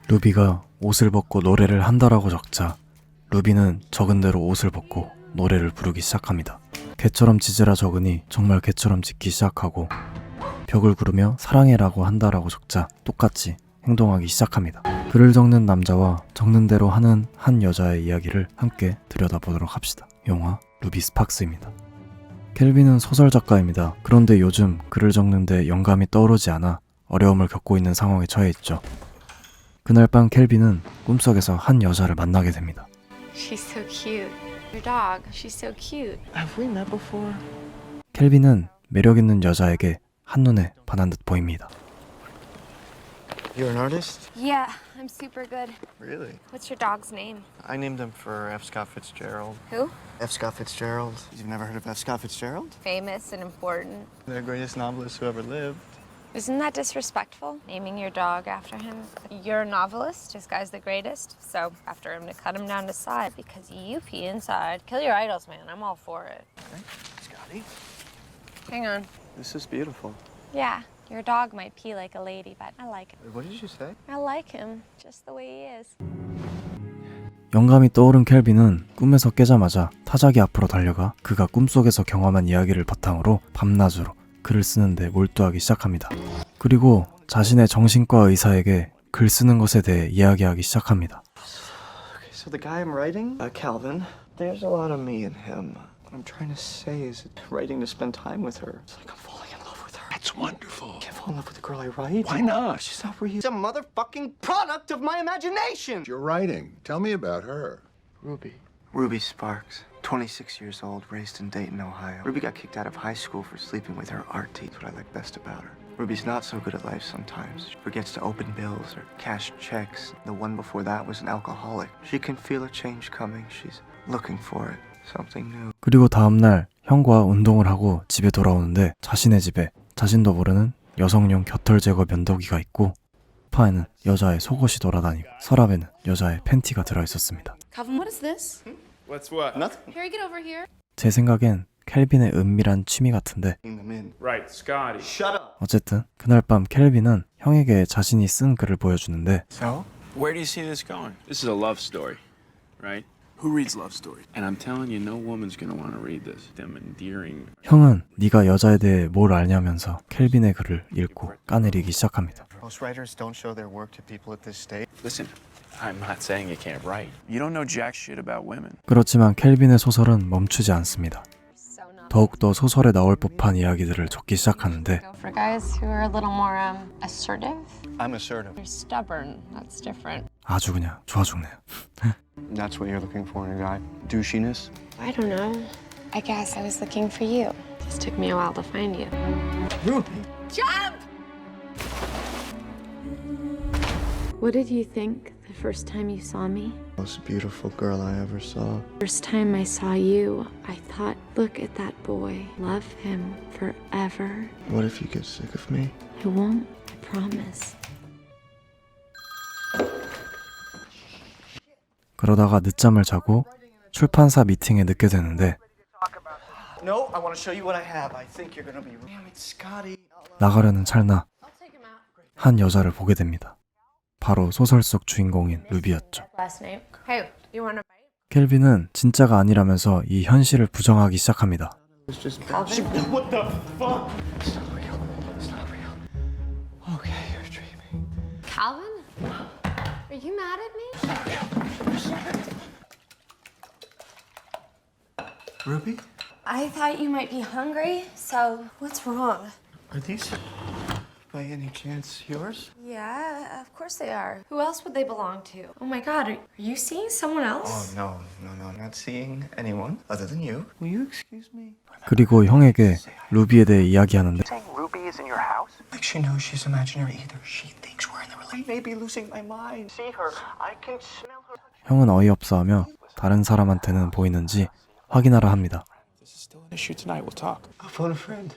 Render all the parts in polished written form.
루비가 옷을 벗고 노래를 한다라고 적자 루비는 적은 대로 옷을 벗고 노래를 부르기 시작합니다. 개처럼 짖으라 적으니 정말 개처럼 짖기 시작하고 벽을 구르며 사랑해라고 한다라고 적자 똑같이 행동하기 시작합니다. 글을 적는 남자와 적는 대로 하는 한 여자의 이야기를 함께 들여다보도록 합시다. 영화 루비 스팍스입니다. 켈빈은 소설 작가입니다. 그런데 요즘 글을 적는데 영감이 떠오르지 않아 어려움을 겪고 있는 상황에 처해 있죠. 그날 밤 켈빈은 꿈속에서 한 여자를 만나게 됩니다. She's so cute. Your dog, she's so cute. Have we met before? 켈빈은 매력 있는 여자에게 한눈에 반한 듯 보입니다. You're an artist? Yeah, I'm super good. Really? What's your dog's name? I named him for F. Scott Fitzgerald. Who? F. Scott Fitzgerald. You've never heard of F. Scott Fitzgerald? Famous and important. The greatest novelist who ever lived. Isn't that disrespectful? Naming your dog after him? You're a novelist, this guy's the greatest. So after him to cut him down to size because you pee inside. Kill your idols, man. I'm all for it. Okay, Scotty. Hang on. This is beautiful. Yeah, your dog might pee like a lady, but I like him. What did you say? I like him just the way he is. 영감이 떠오른 켈빈은 꿈에서 깨자마자 타자기 앞으로 달려가 그가 꿈속에서 경험한 이야기를 바탕으로 밤낮으로 글을 쓰는데 몰두하기 시작합니다. 그리고 자신의 정신과 의사에게 글 쓰는 것에 대해 이야기하기 시작합니다. Okay, so the guy I'm writing, Calvin, there's a lot of me in him. What I'm trying to say is that writing to spend time with her. It's like I'm falling in love with her. That's wonderful. I can't fall in love with the girl I write. Why not? She's not real. She's a motherfucking product of my imagination. You're writing. Tell me about her. Ruby. Ruby Sparks. 26 years old, raised in Dayton, Ohio. Ruby got kicked out of high school for sleeping with her art teacher. That's what I like best about her. Ruby's not so good at life sometimes. She forgets to open bills or cash checks. The one before that was an alcoholic. She can feel a change coming. She's looking for it. Something new. 그리고 다음날 형과 운동을 하고 집에 돌아오는데 자신의 집에 자신도 모르는 여성용 겨털 제거 면도기가 있고 소파에는 여자의 속옷이 돌아다니고 서랍에는 여자의 팬티가 들어있었습니다. Calvin, what is this? What's what? Nothing. Harry, get over here. 제 생각엔 켈빈의 은밀한 취미 같은데 Them in. Right, Scotty. Shut up. 어쨌든 그날 밤 켈빈은 형에게 자신이 쓴 글을 보여주는데 So? Where do you see this going? This is a love story, right? Who reads love stories? And I'm telling you, no woman's gonna want to read this. Them endearing. 형은 네가 여자에 대해 뭘 알냐면서 켈빈의 글을 읽고 까내리기 시작합니다. Most writers don't show their work to people at this stage. Listen, I'm not saying you can't write. You don't know jack shit about women. 그렇지만 켈빈의 소설은 멈추지 않습니다. So not. 더욱더 소설에 나올 법한 이야기들을 적기 시작하는데 Go for guys who are a little more assertive. I'm assertive. You're stubborn. That's different. 아주 그냥 좋아 죽네요. That's what you're looking for in a guy. Douchiness. I don't know. I guess I was looking for you. Just took me a while to find you. Ruby. Jump! What did you think the first time you saw me? Most beautiful girl I ever saw. First time I saw you, I thought, look at that boy. Love him forever. What if you get sick of me? I won't, I promise. 그러다가 늦잠을 자고 출판사 미팅에 늦게 되는데 No, I want to show you what I have. I think you're gonna be. Damn it, Scotty. 나가려는 찰나 한 여자를 보게 됩니다. 바로 소설 속 주인공인 루비였죠. Last name. Hey, you want to bite? 켈빈은 진짜가 아니라면서 이 현실을 부정하기 시작합니다. It's just. Calvin? What the fuck? It's not real. It's not real. Okay, you're dreaming. Calvin? Are you mad at me? Ruby, I thought you might be hungry, so what's wrong? are these by any chance yours? Yeah, of course they are. Who else would they belong to? Oh my god, are you seeing someone Oh else? no, not seeing anyone other than you. Will you excuse me? 그리고 형에게 루비에 대해 이야기하는데 Saying Ruby is in your house? Like she knows she's imaginary either. She thinks we're in the relationship. I may be losing my mind. See her. I can smell her. 형은 어이없어하며 다른 사람한테는 보이는지 확인하라 합니다. This is still an issue tonight. We'll talk. I'll phone a friend.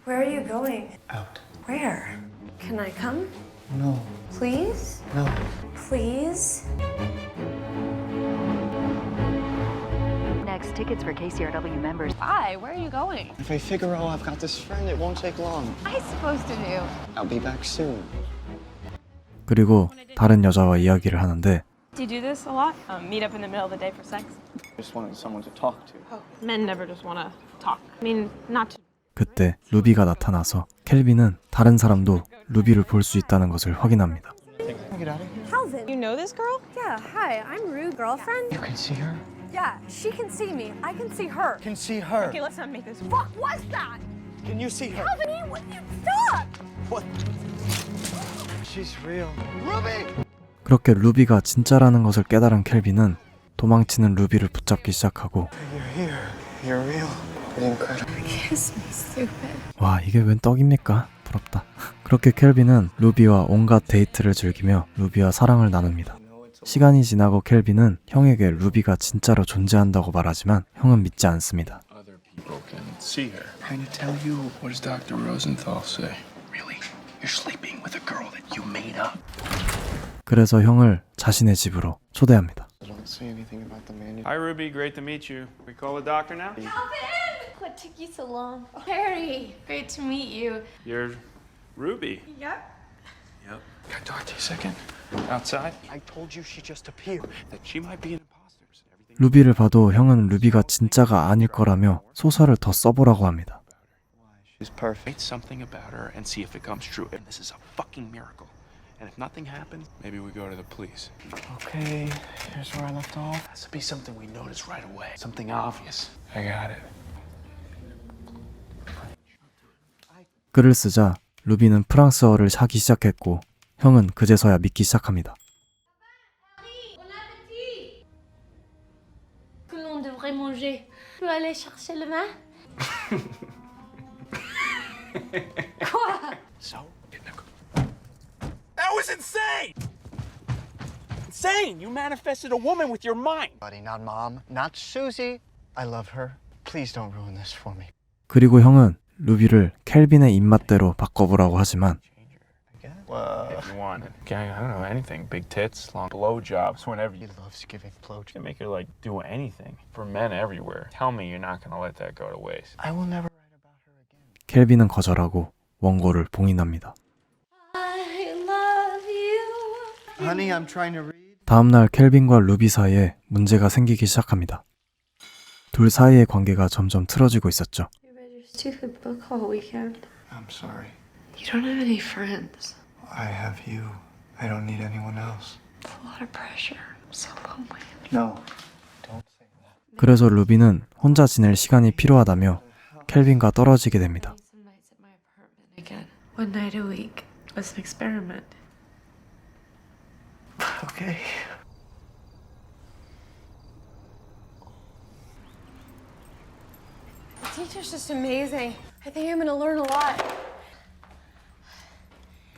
Where are you going? Out. Where? Can I come? No. Please? No. Please? Next tickets for KCRW members. Bye. Where are you going? If I figure out I've got this friend, it won't take long. What am I supposed to do? I'll be back soon. 그리고 다른 여자와 이야기를 하는데 Do you do this a lot? Meet up in the middle of the day for sex? Just wanted someone to talk to. Men never just want to talk. I mean, not to. 그때 루비가 나타나서 켈빈은 다른 사람도 루비를 볼 수 있다는 것을 확인합니다. Get out of here. Calvin. You know this girl? Yeah, hi. I'm Rue's girlfriend. You can see her? Yeah, she can see me. I can see her. Can see her. Okay, let's not make this. What was that? Can you see her? Calvin, you stop! What? She's real. Ruby! 그렇게 루비가 진짜라는 것을 깨달은 켈빈은 도망치는 루비를 붙잡기 시작하고 You're here. You're real. Pretty incredible. Kiss me, stupid. 와 이게 웬 떡입니까? 부럽다. 그렇게 켈빈은 루비와 온갖 데이트를 즐기며 루비와 사랑을 나눕니다. 시간이 지나고 켈빈은 형에게 루비가 진짜로 존재한다고 말하지만 형은 믿지 않습니다. Other people can see her. Trying to tell you. What does Dr. Rosenthal say? Really? You're sleeping with a girl that you made up. 그래서 형을 자신의 집으로 초대합니다. I don't say anything about the man. Hi, Ruby. Great to meet you. We call the doctor now? What took you so long? Harry, great to meet you. You're Ruby. Yep. Yep. Can I talk to you a second? Outside? I told you she just appeared. That she might be an imposter. Everything 루비를 봐도 형은 루비가 진짜가 아닐 거라며 소설을 더 써보라고 합니다. She's perfect. Write something about her and see if it comes true. And this is a fucking miracle. And if nothing happens, maybe we go to the police. Okay, here's where I left off. It has to be something we notice right away. Something obvious. I got it. 글을 쓰자 루비는 프랑스어를 하기 시작했고 형은 그제서야 믿기 시작합니다. Tout le monde devrait manger. Je peux aller chercher le vin? So? That was insane! Insane! You manifested a woman with your mind! Buddy, not mom, not Susie. I love her. Please don't ruin this for me. 그리고 형은 루비를 켈빈의 입맛대로 바꿔보라고 하지만 If you want it. Okay, I don't know, anything. Big tits, long blowjobs, whenever He you loves giving blowjobs. can make her, like, do anything. For men everywhere. Tell me you're not gonna let that go to waste. I will never write about her again. 켈빈은 거절하고 원고를 봉인합니다. I love you. Honey, I'm trying to read. 다음날 켈빈과 루비 사이에 문제가 생기기 시작합니다. 둘 사이의 관계가 점점 틀어지고 있었죠. You read your stupid book all weekend. I'm sorry. You don't have any friends. I have you. I don't need anyone else. It's a lot of pressure. I'm so lonely. No. Don't say that. 그래서 루비는 혼자 지낼 시간이 필요하다며 켈빈과 떨어지게 됩니다. Some nights at my apartment again. One night a week. It's an experiment. Okay. The teacher's just amazing. I think I'm gonna learn a lot.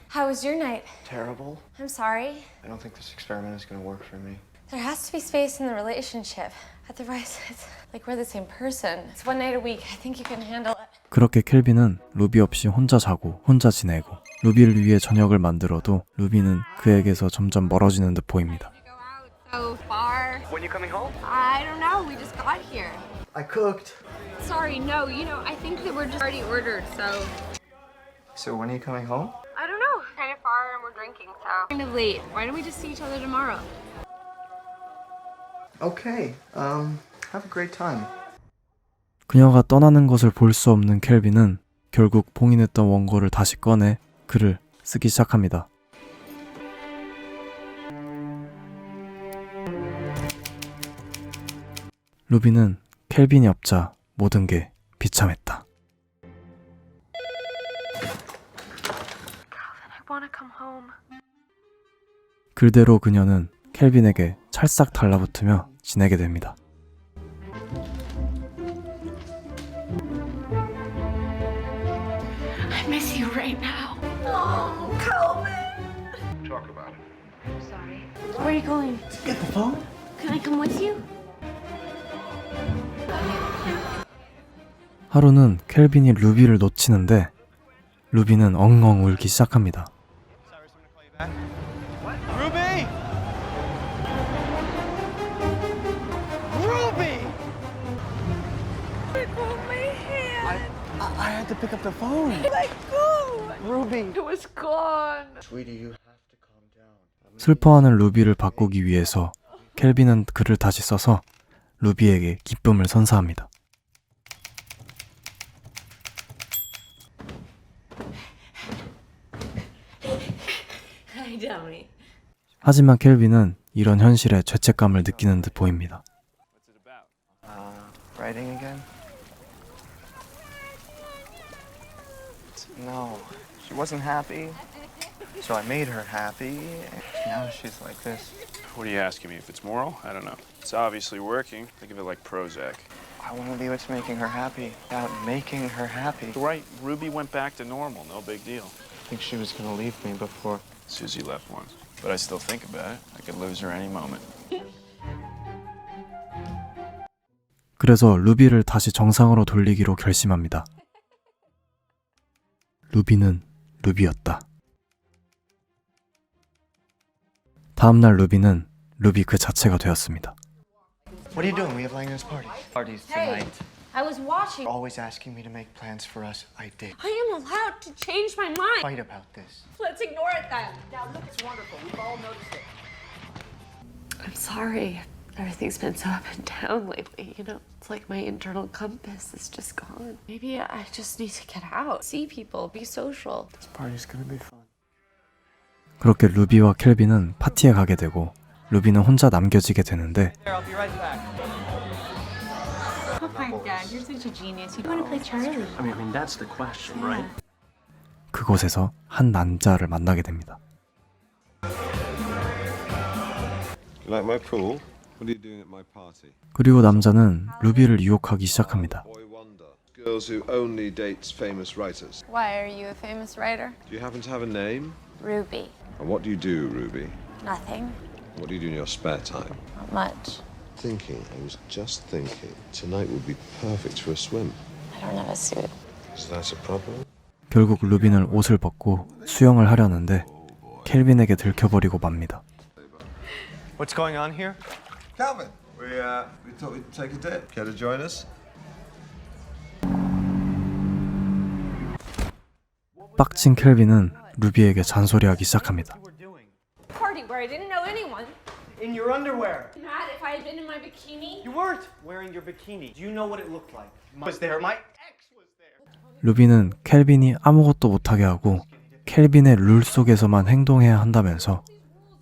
How was your night? Terrible. I'm sorry. I don't think this experiment is going to work for me. There has to be space in the relationship. Otherwise, it's like we're the same person. It's one night a week. I think you can handle it. 그렇게 켈빈은 루비 없이 혼자 자고 혼자 지내고 루비를 위해 저녁을 만들어도 루비는 그에게서 점점 멀어지는 듯 보입니다. Go out so far. When you coming home? I don't know. We just got here. I cooked. Sorry, no. I think that we're just already ordered, so. So when are you coming home? I don't know. Kind of far and we're drinking, so. Kind of late. Why don't we just see each other tomorrow? Okay. Have a great time. 그녀가 떠나는 것을 볼 수 없는 켈빈은 결국 봉인했던 원고를 다시 꺼내 글을 쓰기 시작합니다. 루비는 켈빈이 없자 모든 게 비참했다. I want to come home. 글대로 그녀는 켈빈에게 찰싹 달라붙으며 지내게 됩니다. I miss you right now. Oh, Calvin. Talk about it. I'm sorry. Where are you going? Get the phone. Can I come with you? 하루는 켈빈이 루비를 놓치는데 루비는 엉엉 울기 시작합니다. Ruby! Ruby! to pick up the phone. Let go! Ruby. It was gone. Sweetie, you have to calm down. 슬퍼하는 루비를 바꾸기 위해서 켈빈은 글을 다시 써서 루비에게 기쁨을 선사합니다. Hi, dummy. 하지만 켈빈은 이런 현실에 죄책감을 느끼는 듯 보입니다. Writing again? No, she wasn't happy. So I made her happy, and now she's like this. What are you asking me? If it's moral? I don't know. It's obviously working. Think of it like Prozac. I want to be what's making her happy. About making her happy. Right, Ruby went back to normal. No big deal. I think she was going to leave me before. Susie left once. But I still think about it. I could lose her any moment. 그래서 루비를 다시 정상으로 돌리기로 결심합니다. 루비는 루비였다. 다음날 루비는 루비 그 자체가 되었습니다. What are you doing? We have Langner's party. Parties tonight. I was watching. Always asking me to make plans for us. I did. I am allowed to change my mind. Fight about this. Let's ignore it then. Now look, it's wonderful. We've all noticed it. I'm sorry. Everything's been so up and down lately, you know? It's like my internal compass is just gone. Maybe I just need to get out, see people, be social. This party's going to be fun. 그렇게 루비와 켈빈은 파티에 가게 되고 루비는 혼자 남겨지게 되는데 Oh my god, you're such a genius. You want to play Charlie? I mean, that's the question, right? 그곳에서 한 남자를 만나게 됩니다. You like my pool? What are you doing at my party? 그리고 남자는 루비를 유혹하기 시작합니다. Boy wonder. Girls who only dates famous writers. Why, are you a famous writer? Do you happen to have a name? Ruby. And what do you do, Ruby? Nothing. What do you do in your spare time? Not much. Thinking. I was just thinking. Tonight would be perfect for a swim. I don't have a suit. Is that a problem? 결국 루비는 옷을 벗고 수영을 하려는데 켈빈에게 들켜버리고 맙니다. What's going on here? Calvin, we thought we'd take a dip. Care to join us? 빡친 켈빈은 루비에게 잔소리하기 시작합니다. Party where I didn't know anyone. In your underwear. Mad if I had been in my bikini. You weren't wearing your bikini. Do you know what it looked like? Was there? My ex was there. 루비는 켈빈이 아무것도 못하게 하고 켈빈의 룰 속에서만 행동해야 한다면서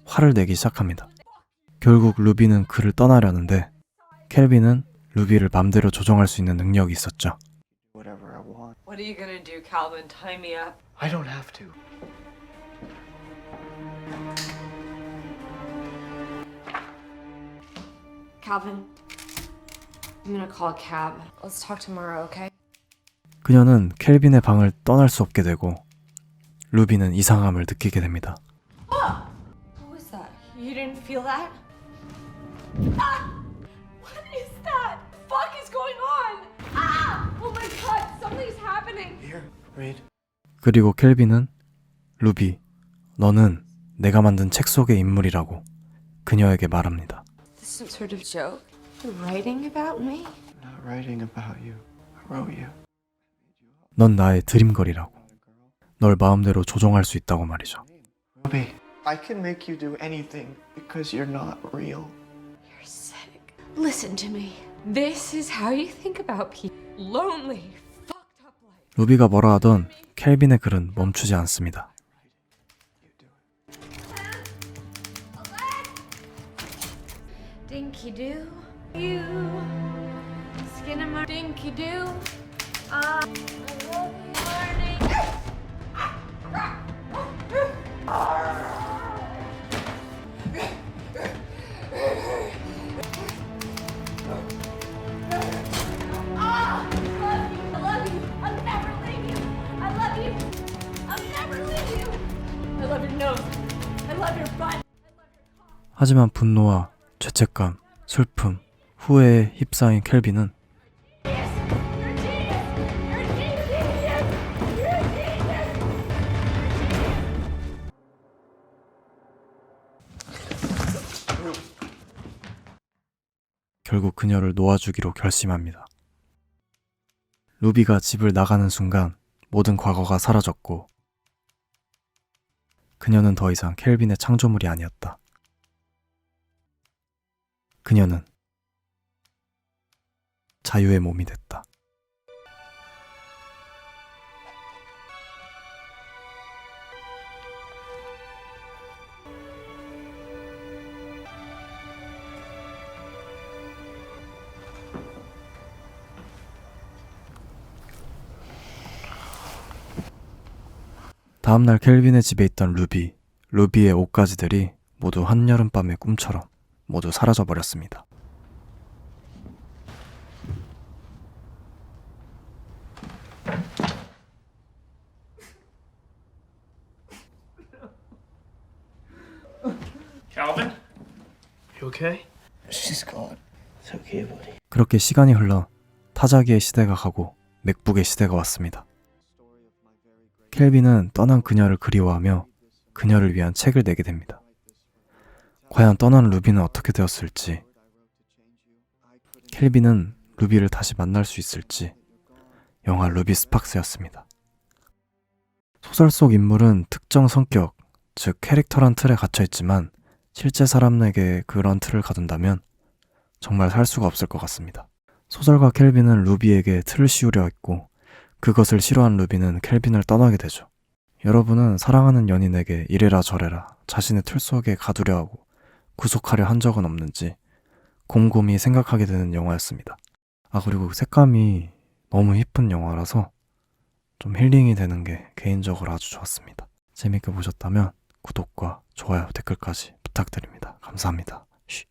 화를 내기 시작합니다. 결국 루비는 그를 떠나려는데 켈빈은 루비를 맘대로 조정할 수 있는 능력이 있었죠. Whatever I want. What are you gonna do, Calvin? Tie me up. I don't have to. Calvin, I'm gonna call a cab. Let's talk tomorrow, okay? 그녀는 켈빈의 방을 떠날 수 없게 되고 루비는 이상함을 느끼게 됩니다. What was that? You didn't feel that? Ah! What is that? Fuck is going on? Ah! Oh my god, something's happening. Here, read. 그리고 켈빈은 루비, 너는 내가 만든 책 속의 인물이라고 그녀에게 말합니다. This is some sort of joke? You're writing about me? I'm not writing about you. I wrote you. 넌 나의 드림걸이라고. 널 마음대로 조종할 수 있다고 말이죠. Ruby, I can make you do anything because you're not real. You're sick. Listen to me. This is how you think about people. Lonely, fucked up life. 루비가 뭐라 하던 켈빈의 글은 멈추지 않습니다. Dinky doo. You. Skin of my dinky doo. I love you, morning. I love you. I'll never leave you. I love you. I'll never leave you. I love your nose. I love your butt. 하지만 분노와 죄책감, 슬픔, 후회에 휩싸인 켈빈은 결국 그녀를 놓아주기로 결심합니다. 루비가 집을 나가는 순간 모든 과거가 사라졌고 그녀는 더 이상 켈빈의 창조물이 아니었다. 그녀는 자유의 몸이 됐다. 다음날 켈빈의 집에 있던 루비의 옷가지들이 모두 한여름밤의 꿈처럼 모두 사라져버렸습니다. Calvin? You okay? She's gone. It's okay, buddy. 그렇게 시간이 흘러 타자기의 시대가 가고 맥북의 시대가 왔습니다. 켈빈은 떠난 그녀를 그리워하며 그녀를 위한 책을 내게 됩니다. 과연 떠난 루비는 어떻게 되었을지, 켈빈은 루비를 다시 만날 수 있을지, 영화 루비 스팍스였습니다. 소설 속 인물은 특정 성격, 즉 캐릭터란 틀에 갇혀있지만 실제 사람에게 그런 틀을 가둔다면 정말 살 수가 없을 것 같습니다. 소설가 켈빈은 루비에게 틀을 씌우려 했고 그것을 싫어한 루비는 켈빈을 떠나게 되죠. 여러분은 사랑하는 연인에게 이래라 저래라 자신의 틀 속에 가두려 하고 구속하려 한 적은 없는지 곰곰이 생각하게 되는 영화였습니다. 그리고 색감이 너무 예쁜 영화라서 좀 힐링이 되는 게 개인적으로 아주 좋았습니다. 재밌게 보셨다면 구독과 좋아요, 댓글까지 부탁드립니다. 감사합니다.